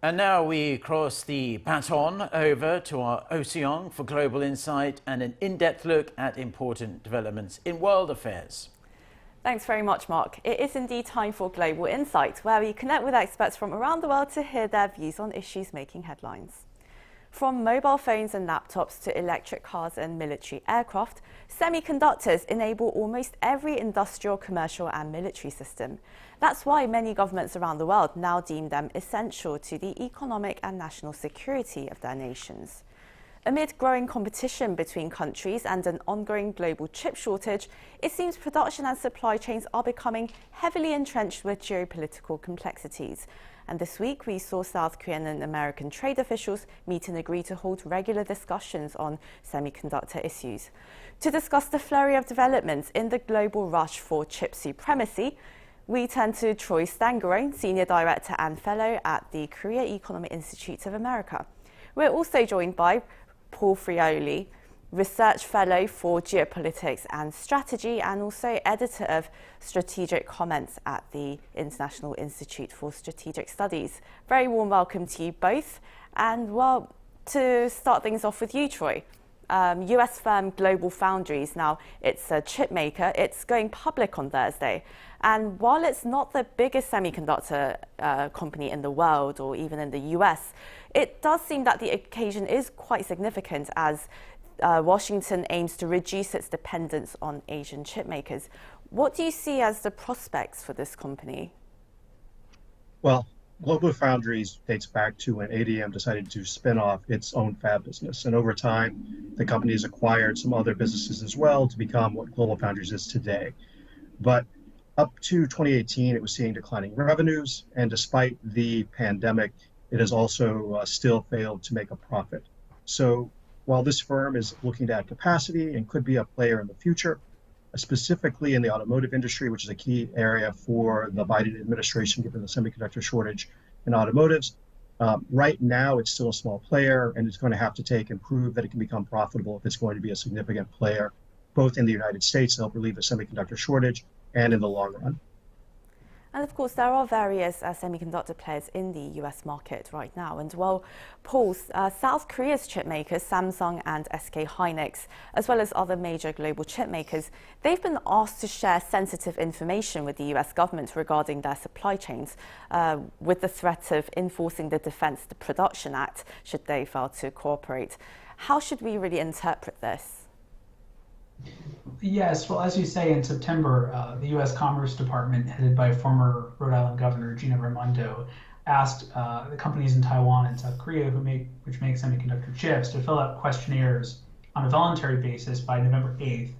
And now we cross the baton over to our Ocean for global insight and an in-depth look at important developments in world affairs. Thanks very much, Mark. It is indeed time for Global Insight, where we connect with experts from around the world to hear their views on issues making headlines. From mobile phones and laptops to electric cars and military aircraft, semiconductors enable almost every industrial, commercial and military system. That's why many governments around the world now deem them essential to the economic and national security of their nations. Amid growing competition between countries and an ongoing global chip shortage, it seems production and supply chains are becoming heavily entrenched with geopolitical complexities. And this week, we saw South Korean and American trade officials meet and agree to hold regular discussions on semiconductor issues. To discuss the flurry of developments in the global rush for chip supremacy, we turn to Troy Stangarone, Senior Director and Fellow at the Korea Economic Institute of America. We're also joined by Paul Fraioli, Research Fellow for Geopolitics and Strategy and also Editor of Strategic Comments at the International Institute for Strategic Studies. Very warm welcome to you both. And well, to start things off with you, Troy. US firm Global Foundries, now it's a chip maker, it's going public on Thursday. And while it's not the biggest semiconductor company in the world or even in the US, it does seem that the occasion is quite significant as Washington aims to reduce its dependence on Asian chip makers. What do you see as the prospects for this company? Well, Global Foundries dates back to when ADM decided to spin off its own fab business. And over time, the company has acquired some other businesses as well to become what Global Foundries is today. But up to 2018, it was seeing declining revenues. And despite the pandemic, it has also still failed to make a profit. So while this firm is looking to add capacity and could be a player in the future, specifically in the automotive industry, which is a key area for the Biden administration, given the semiconductor shortage in automotives, right now it's still a small player, and it's going to have to take and prove that it can become profitable if it's going to be a significant player, both in the United States to help relieve the semiconductor shortage and in the long run. And of course, there are various semiconductor players in the US market right now. And well, Paul, South Korea's chip makers, Samsung and SK Hynix, as well as other major global chip makers, they've been asked to share sensitive information with the US government regarding their supply chains, with the threat of enforcing the Defense Production Act should they fail to cooperate. How should we really interpret this? Yes, well, as you say, in September, the U.S. Commerce Department, headed by former Rhode Island Governor Gina Raimondo, asked the companies in Taiwan and South Korea which make semiconductor chips to fill out questionnaires on a voluntary basis by November 8th,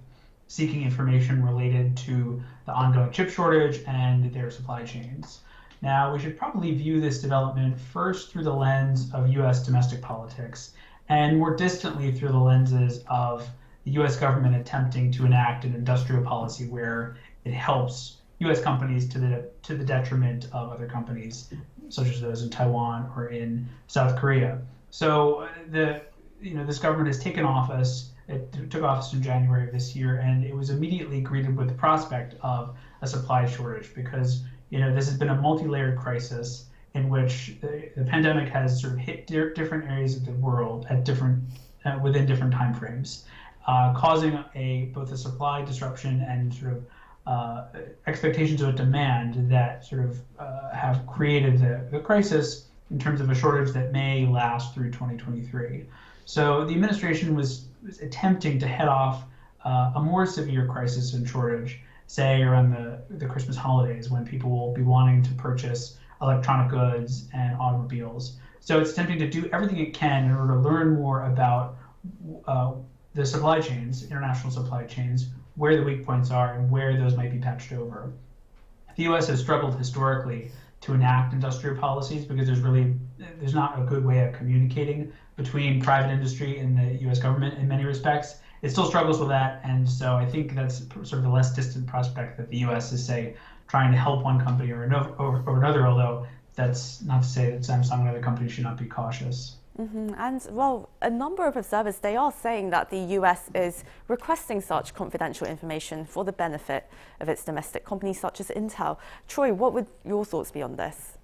seeking information related to the ongoing chip shortage and their supply chains. Now, we should probably view this development first through the lens of U.S. domestic politics and more distantly through the lenses of the U.S. government attempting to enact an industrial policy where it helps U.S. companies to the detriment of other companies, such as those in Taiwan or in South Korea. So this government has taken office. It took office in January of this year, and it was immediately greeted with the prospect of a supply shortage because this has been a multi-layered crisis in which the pandemic has sort of hit different areas of the world at within different timeframes. Causing both a supply disruption and sort of expectations of a demand that sort of have created the crisis in terms of a shortage that may last through 2023. So the administration was attempting to head off a more severe crisis and shortage, say around the Christmas holidays when people will be wanting to purchase electronic goods and automobiles. So it's attempting to do everything it can in order to learn more about the supply chains, international supply chains, where the weak points are and where those might be patched over. The U.S. has struggled historically to enact industrial policies because there's not a good way of communicating between private industry and the U.S. government in many respects. It still struggles with that, and so I think that's sort of the less distant prospect that the U.S. is, say, trying to help one company or another, although that's not to say that Samsung and other companies should not be cautious. Mm-hmm. And well, a number of observers, they are saying that the US is requesting such confidential information for the benefit of its domestic companies such as Intel. Troy, what would your thoughts be on this?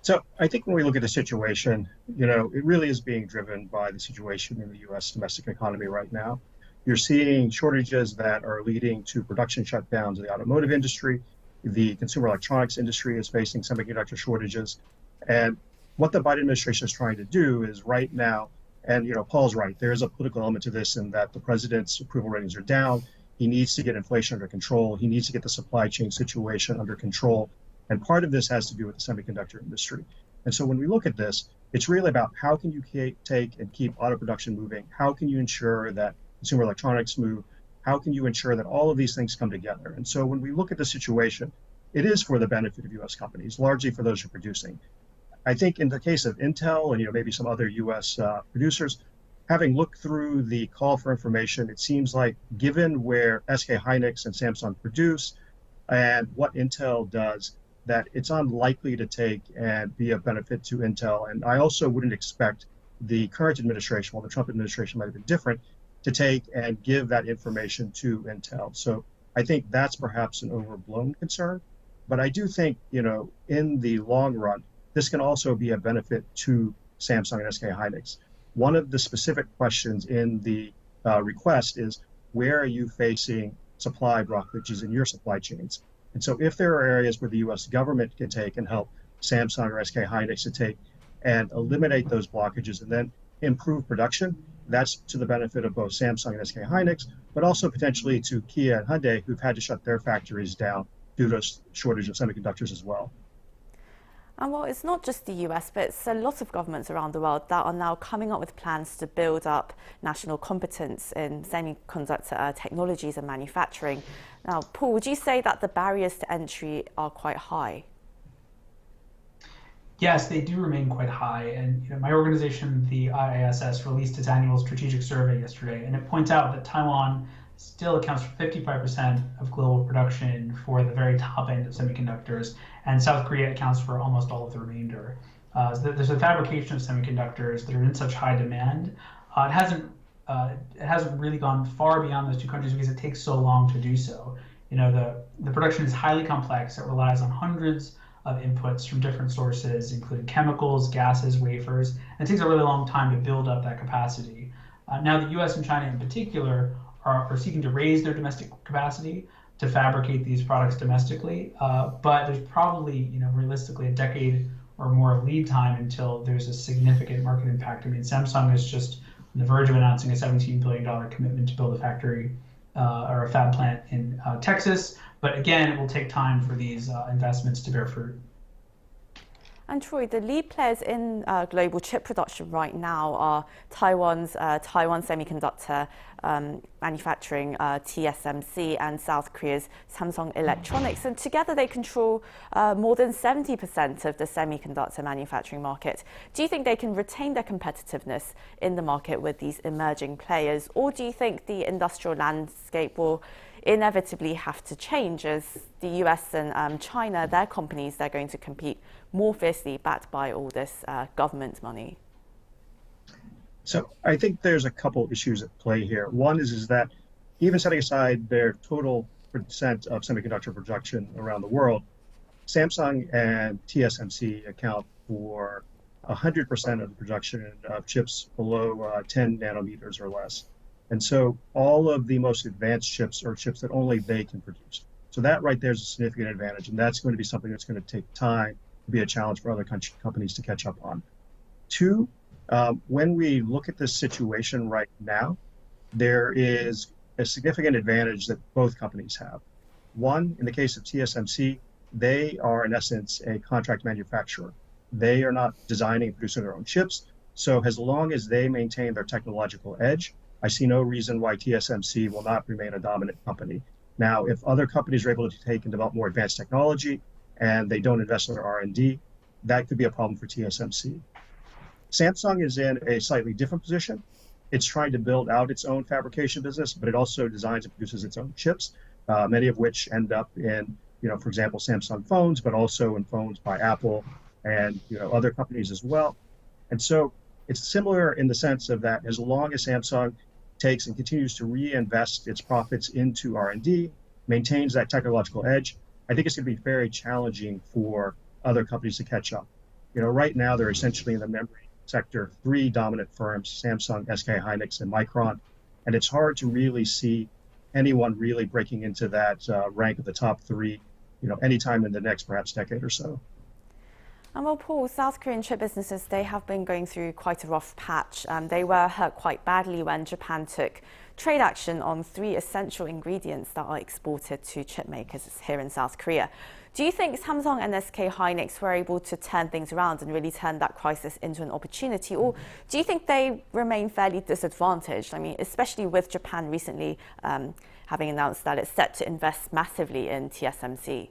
So I think when we look at the situation, it really is being driven by the situation in the U.S. domestic economy right now. You're seeing shortages that are leading to production shutdowns in the automotive industry. The consumer electronics industry is facing semiconductor shortages. And what the Biden administration is trying to do is right now, and Paul's right, there is a political element to this in that the president's approval ratings are down. He needs to get inflation under control. He needs to get the supply chain situation under control. And part of this has to do with the semiconductor industry. And so when we look at this, it's really about how can you take and keep auto production moving? How can you ensure that consumer electronics move? How can you ensure that all of these things come together? And so when we look at the situation, it is for the benefit of U.S. companies, largely for those who are producing. I think in the case of Intel and maybe some other U.S. Producers, having looked through the call for information, it seems like given where SK Hynix and Samsung produce and what Intel does, that it's unlikely to take and be of benefit to Intel. And I also wouldn't expect the current administration, while the Trump administration might have been different, to take and give that information to Intel. So I think that's perhaps an overblown concern. But I do think, in the long run, this can also be a benefit to Samsung and SK Hynix. One of the specific questions in the request is, where are you facing supply blockages in your supply chains? And so if there are areas where the U.S. government can take and help Samsung or SK Hynix to take and eliminate those blockages and then improve production, that's to the benefit of both Samsung and SK Hynix, but also potentially to Kia and Hyundai, who've had to shut their factories down due to a shortage of semiconductors as well. And well, it's not just the US, but it's a lot of governments around the world that are now coming up with plans to build up national competence in semiconductor technologies and manufacturing. Now, Paul, would you say that the barriers to entry are quite high? Yes, they do remain quite high. And my organization, the IISS, released its annual strategic survey yesterday, and it points out that Taiwan still accounts for 55% of global production for the very top end of semiconductors, and South Korea accounts for almost all of the remainder. So there's a fabrication of semiconductors that are in such high demand. It hasn't really gone far beyond those two countries because it takes so long to do so. The production is highly complex. It relies on hundreds of inputs from different sources, including chemicals, gases, wafers, and it takes a really long time to build up that capacity. Now, the US and China in particular are seeking to raise their domestic capacity to fabricate these products domestically, but there's probably, realistically a decade or more of lead time until there's a significant market impact. I mean, Samsung is just on the verge of announcing a $17 billion commitment to build a factory or a fab plant in Texas, but again, it will take time for these investments to bear fruit. And Troy, the lead players in global chip production right now are Taiwan's Taiwan Semiconductor manufacturing, TSMC, and South Korea's Samsung Electronics. And together they control more than 70% of the semiconductor manufacturing market. Do you think they can retain their competitiveness in the market with these emerging players? Or do you think the industrial landscape will inevitably have to change as the US and China, their companies, they're going to compete more fiercely, backed by all this government money? So I think there's a couple issues at play here. One is that even setting aside their total percent of semiconductor production around the world, Samsung and TSMC account for 100% of the production of chips below 10 nanometers or less. And so all of the most advanced chips are chips that only they can produce. So that right there is a significant advantage, and that's going to be something that's going to take time to be a challenge for other companies to catch up on. Two, when we look at this situation right now, there is a significant advantage that both companies have. One, in the case of TSMC, they are in essence a contract manufacturer. They are not designing and producing their own chips. So as long as they maintain their technological edge, I see no reason why TSMC will not remain a dominant company. Now, if other companies are able to take and develop more advanced technology and they don't invest in their R&D, that could be a problem for TSMC. Samsung is in a slightly different position. It's trying to build out its own fabrication business, but it also designs and produces its own chips, many of which end up in, for example, Samsung phones, but also in phones by Apple and other companies as well. And so it's similar in the sense of that as long as Samsung takes and continues to reinvest its profits into R&D, maintains that technological edge, I think it's going to be very challenging for other companies to catch up. Right now they're essentially in the memory sector, three dominant firms: Samsung, SK Hynix, and Micron. And it's hard to really see anyone really breaking into that rank of the top three, anytime in the next perhaps decade or so. And well, Paul, South Korean chip businesses, they have been going through quite a rough patch. They were hurt quite badly when Japan took trade action on three essential ingredients that are exported to chip makers here in South Korea. Do you think Samsung and SK Hynix were able to turn things around and really turn that crisis into an opportunity? Or do you think they remain fairly disadvantaged? I mean, especially with Japan recently having announced that it's set to invest massively in TSMC.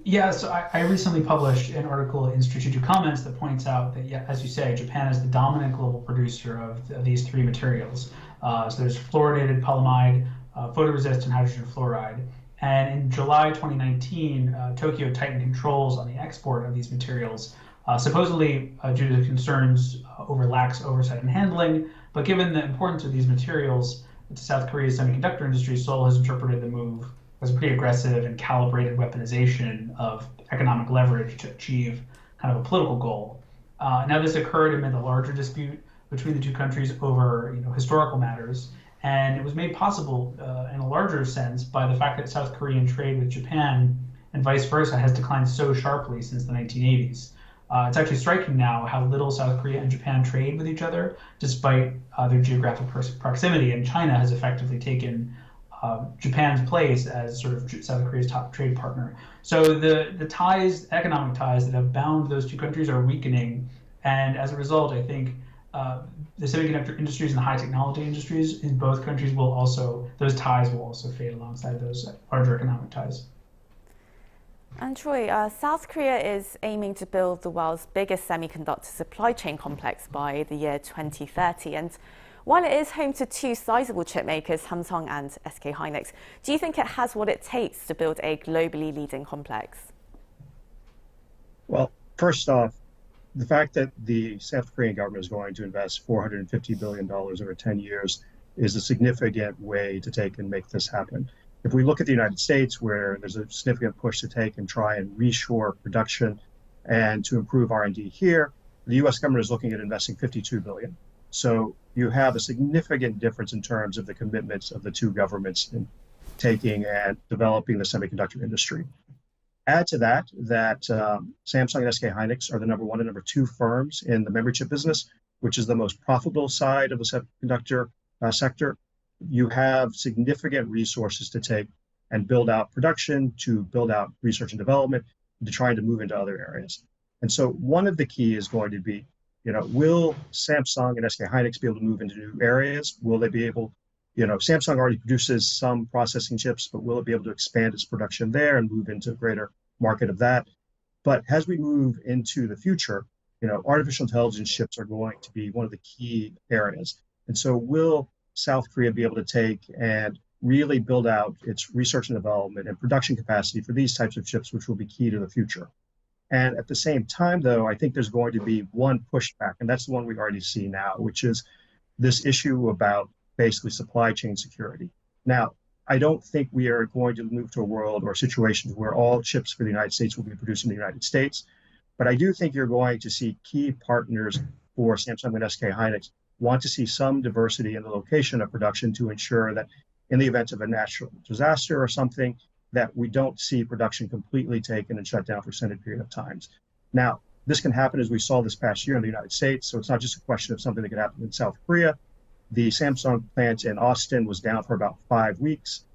Yeah, so I recently published an article in Strategic Comments that points out that, yeah, as you say, Japan is the dominant global producer of these three materials. So there's fluorinated polyamide, photoresistant hydrogen fluoride. And in July 2019, Tokyo tightened controls on the export of these materials, supposedly due to concerns over lax oversight and handling. But given the importance of these materials to South Korea's semiconductor industry, Seoul has interpreted the move as a pretty aggressive and calibrated weaponization of economic leverage to achieve kind of a political goal. Now, this occurred amid a larger dispute between the two countries over historical matters, and it was made possible in a larger sense by the fact that South Korean trade with Japan and vice versa has declined so sharply since the 1980s. It's actually striking now how little South Korea and Japan trade with each other, despite their geographic proximity, and China has effectively taken Japan's place as sort of South Korea's top trade partner. So the ties, economic ties that have bound those two countries are weakening. And as a result, I think the semiconductor industries and the high technology industries in both countries those ties will also fade alongside those larger economic ties. And Troy, South Korea is aiming to build the world's biggest semiconductor supply chain complex by the year 2030. And while it is home to two sizable chip makers, Samsung and SK Hynix, do you think it has what it takes to build a globally leading complex? Well, first off, the fact that the South Korean government is going to invest $450 billion over 10 years is a significant way to take and make this happen. If we look at the United States, where there's a significant push to take and try and reshore production and to improve R&D here, the US government is looking at investing $52 billion. So you have a significant difference in terms of the commitments of the two governments in taking and developing the semiconductor industry. Add to that Samsung and SK Hynix are the number one and number two firms in the memory chip business, which is the most profitable side of the semiconductor sector. You have significant resources to take and build out production, to build out research and development, to trying to move into other areas. And so one of the key is going to be, will Samsung and SK Hynix be able to move into new areas? Will they be able, Samsung already produces some processing chips, but will it be able to expand its production there and move into a greater market of that? But as we move into the future, artificial intelligence chips are going to be one of the key areas. And so will South Korea be able to take and really build out its research and development and production capacity for these types of chips, which will be key to the future? And at the same time, though, I think there's going to be one pushback, and that's the one we already see now, which is this issue about basically supply chain security. Now, I don't think we are going to move to a world or situations where all chips for the United States will be produced in the United States, but I do think you're going to see key partners for Samsung and SK Hynix want to see some diversity in the location of production to ensure that in the event of a natural disaster or something, that we don't see production completely taken and shut down for extended period of times. Now, this can happen as we saw this past year in the United States, so it's not just a question of something that could happen in South Korea. The Samsung plant in Austin was down for about 5 weeks.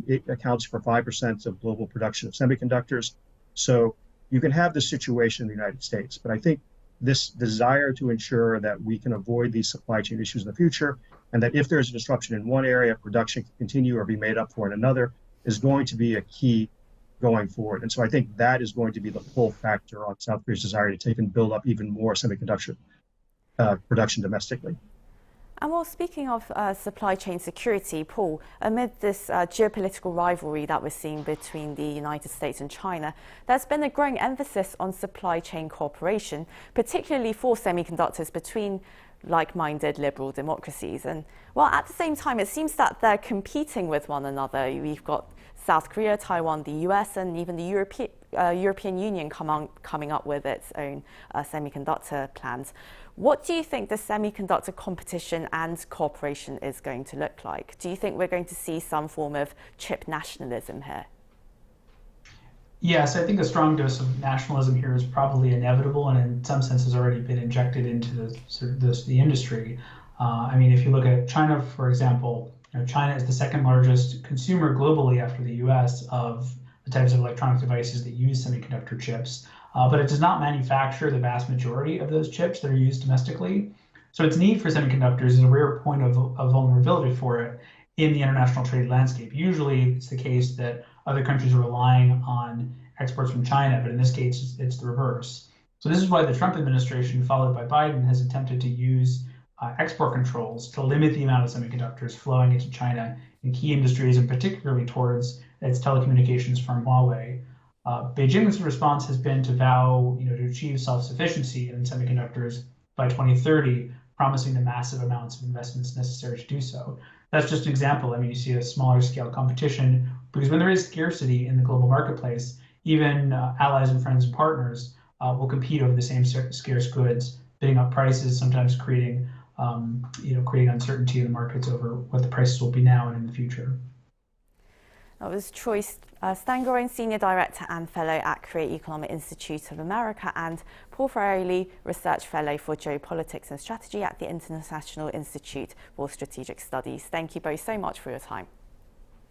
It accounts for 5% of global production of semiconductors. So you can have this situation in the United States, but I think this desire to ensure that we can avoid these supply chain issues in the future, and that if there's a disruption in one area, production can continue or be made up for in another, is going to be a key going forward. And so I think that is going to be the pull factor on South Korea's desire to take and build up even more semiconductor production domestically. And well, speaking of supply chain security, Paul, amid this geopolitical rivalry that we're seeing between the United States and China, there's been a growing emphasis on supply chain cooperation, particularly for semiconductors between like-minded liberal democracies. And well, at the same time, it seems that they're competing with one another. We've got South Korea, Taiwan, the US, and even the European Union coming up with its own semiconductor plans. What do you think the semiconductor competition and cooperation is going to look like? Do you think we're going to see some form of chip nationalism here? Yes, I think a strong dose of nationalism here is probably inevitable, and in some sense has already been injected into the industry. I mean, if you look at China, for example, China is the second largest consumer globally after the US of the types of electronic devices that use semiconductor chips, but it does not manufacture the vast majority of those chips that are used domestically. So its need for semiconductors is a rare point of vulnerability for it in the international trade landscape. Usually it's the case that other countries are relying on exports from China, but in this case, it's the reverse. So this is why the Trump administration, followed by Biden, has attempted to use export controls to limit the amount of semiconductors flowing into China in key industries, and particularly towards its telecommunications firm Huawei. Beijing's response has been to vow, to achieve self-sufficiency in semiconductors by 2030, promising the massive amounts of investments necessary to do so. That's just an example. I mean, you see a smaller scale competition, because when there is scarcity in the global marketplace, even allies and friends and partners will compete over the same scarce goods, bidding up prices, sometimes creating uncertainty in the markets over what the prices will be now and in the future. That was Troy Stangarone, Senior Director and Fellow at Korea Economic Institute of America, and Paul Fraioli, Research Fellow for Geopolitics and Strategy at the International Institute for Strategic Studies. Thank you both so much for your time.